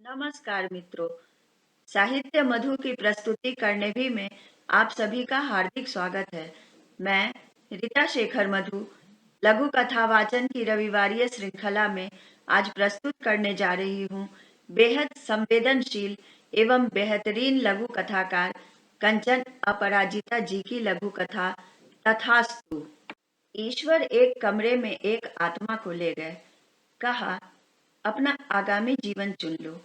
नमस्कार मित्रों। साहित्य मधु की प्रस्तुति करने भी में आप सभी का हार्दिक स्वागत है। मैं रीता शेखर मधु लघु कथा वाचन की रविवारीय श्रृंखला में आज प्रस्तुत करने जा रही हूँ बेहद संवेदनशील एवं बेहतरीन लघु कथाकार कंचन अपराजिता जी की लघु कथा तथास्तु। ईश्वर एक कमरे में एक आत्मा को ले गए। कहा, अपना आगामी जीवन चुन लो।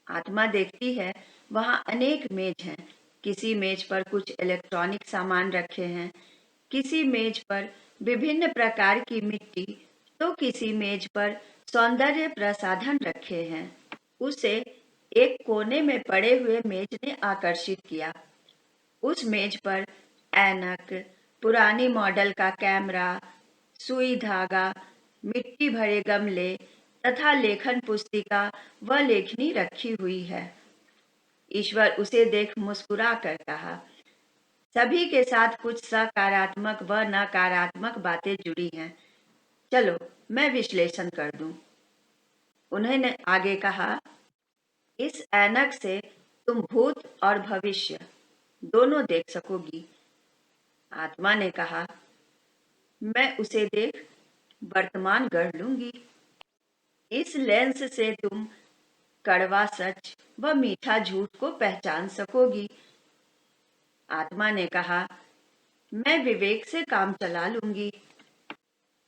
आत्मा देखती है वहां अनेक मेज हैं। किसी मेज पर कुछ इलेक्ट्रॉनिक सामान रखे हैं, किसी मेज पर विभिन्न प्रकार की मिट्टी, तो किसी मेज पर सौंदर्य प्रसाधन रखे हैं। उसे एक कोने में पड़े हुए मेज ने आकर्षित किया। उस मेज पर ऐनक, पुरानी मॉडल का कैमरा, सुई धागा, मिट्टी भरे गमले तथा लेखन पुस्तिका व लेखनी रखी हुई है। ईश्वर उसे देख मुस्कुरा कर कहा, सभी के साथ कुछ सकारात्मक व नकारात्मक बातें जुड़ी हैं। चलो मैं विश्लेषण कर दूं। उन्होंने आगे कहा, इस ऐनक से तुम भूत और भविष्य दोनों देख सकोगी। आत्मा ने कहा, मैं उसे देख वर्तमान गढ़ लूंगी। इस लेंस से तुम कड़वा सच व मीठा झूठ को पहचान सकोगी। आत्मा ने कहा, मैं विवेक से काम चला लूंगी।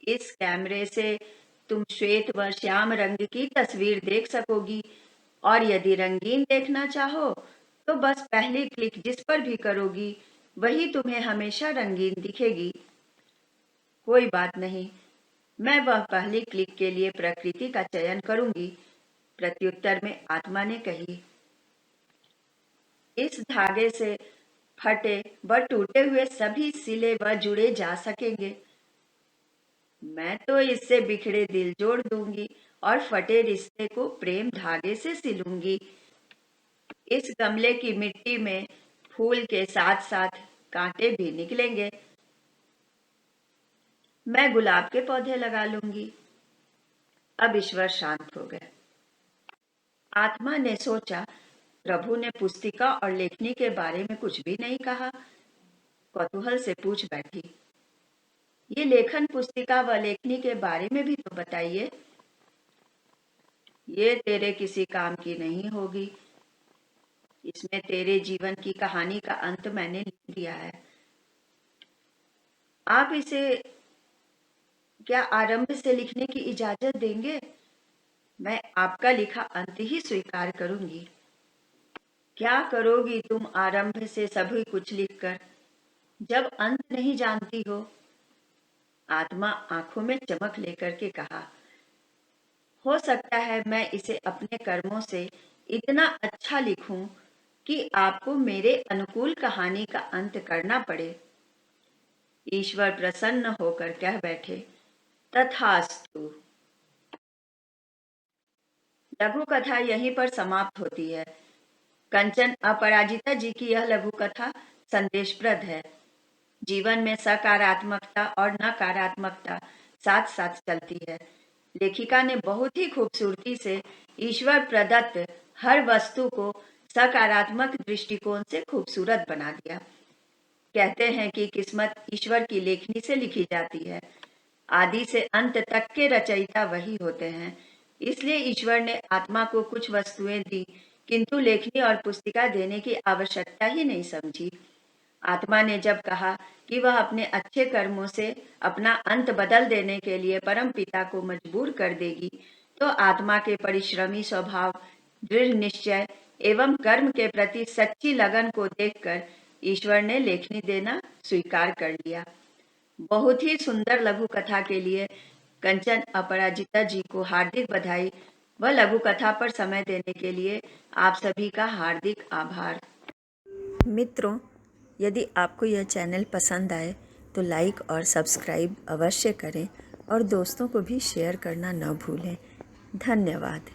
इस कैमरे से तुम श्वेत व श्याम रंग की तस्वीर देख सकोगी और यदि रंगीन देखना चाहो तो बस पहली क्लिक जिस पर भी करोगी वही तुम्हें हमेशा रंगीन दिखेगी। कोई बात नहीं, मैं वह पहली क्लिक के लिए प्रकृति का चयन करूंगी। प्रत्युत्तर में आत्मा ने कही, इस धागे से फटे व टूटे हुए सभी सिले व जुड़े जा सकेंगे। मैं तो इससे बिखरे दिल जोड़ दूंगी और फटे रिश्ते को प्रेम धागे से सिलूंगी। इस गमले की मिट्टी में फूल के साथ साथ कांटे भी निकलेंगे। मैं गुलाब के पौधे लगा लूंगी। अब ईश्वर शांत हो गए। आत्मा ने सोचा, प्रभु ने पुस्तिका और लेखनी के बारे में कुछ भी नहीं कहा। कौतूहल से पूछ बैठी, ये लेखन पुस्तिका व लेखनी के बारे में भी तो बताइए। ये तेरे किसी काम की नहीं होगी। इसमें तेरे जीवन की कहानी का अंत मैंने लिख दिया है। आप इसे क्या आरंभ से लिखने की इजाजत देंगे? मैं आपका लिखा अंत ही स्वीकार करूंगी। क्या करोगी तुम आरंभ से सभी कुछ लिखकर, जब अंत नहीं जानती हो? आत्मा आंखों में चमक लेकर के कहा, हो सकता है मैं इसे अपने कर्मों से इतना अच्छा लिखूं कि आपको मेरे अनुकूल कहानी का अंत करना पड़े। ईश्वर प्रसन्न होकर कह बैठे, तथास्तु। लघु कथा यहीं पर समाप्त होती है। कंचन अपराजिता जी की यह लघु कथा संदेशप्रद है। जीवन में सकारात्मकता और नकारात्मकता साथ साथ चलती है। लेखिका ने बहुत ही खूबसूरती से ईश्वर प्रदत्त हर वस्तु को सकारात्मक दृष्टिकोण से खूबसूरत बना दिया। कहते हैं कि किस्मत ईश्वर की लेखनी से लिखी जाती है। आदि से अंत तक के रचयिता वही होते हैं। इसलिए ईश्वर ने आत्मा को कुछ वस्तुएं दी, किंतु लेखनी और पुस्तिका देने की आवश्यकता ही नहीं समझी। आत्मा ने जब कहा कि वह अपने अच्छे कर्मों से अपना अंत बदल देने के लिए परम पिता को मजबूर कर देगी, तो आत्मा के परिश्रमी स्वभाव, दृढ़ निश्चय एवं कर्म के प्रति सच्ची लगन को देखकर ईश्वर ने लेखनी देना स्वीकार कर लिया। बहुत ही सुंदर लघु कथा के लिए कंचन अपराजिता जी को हार्दिक बधाई व लघु कथा पर समय देने के लिए आप सभी का हार्दिक आभार। मित्रों, यदि आपको यह चैनल पसंद आए तो लाइक और सब्सक्राइब अवश्य करें और दोस्तों को भी शेयर करना न भूलें। धन्यवाद।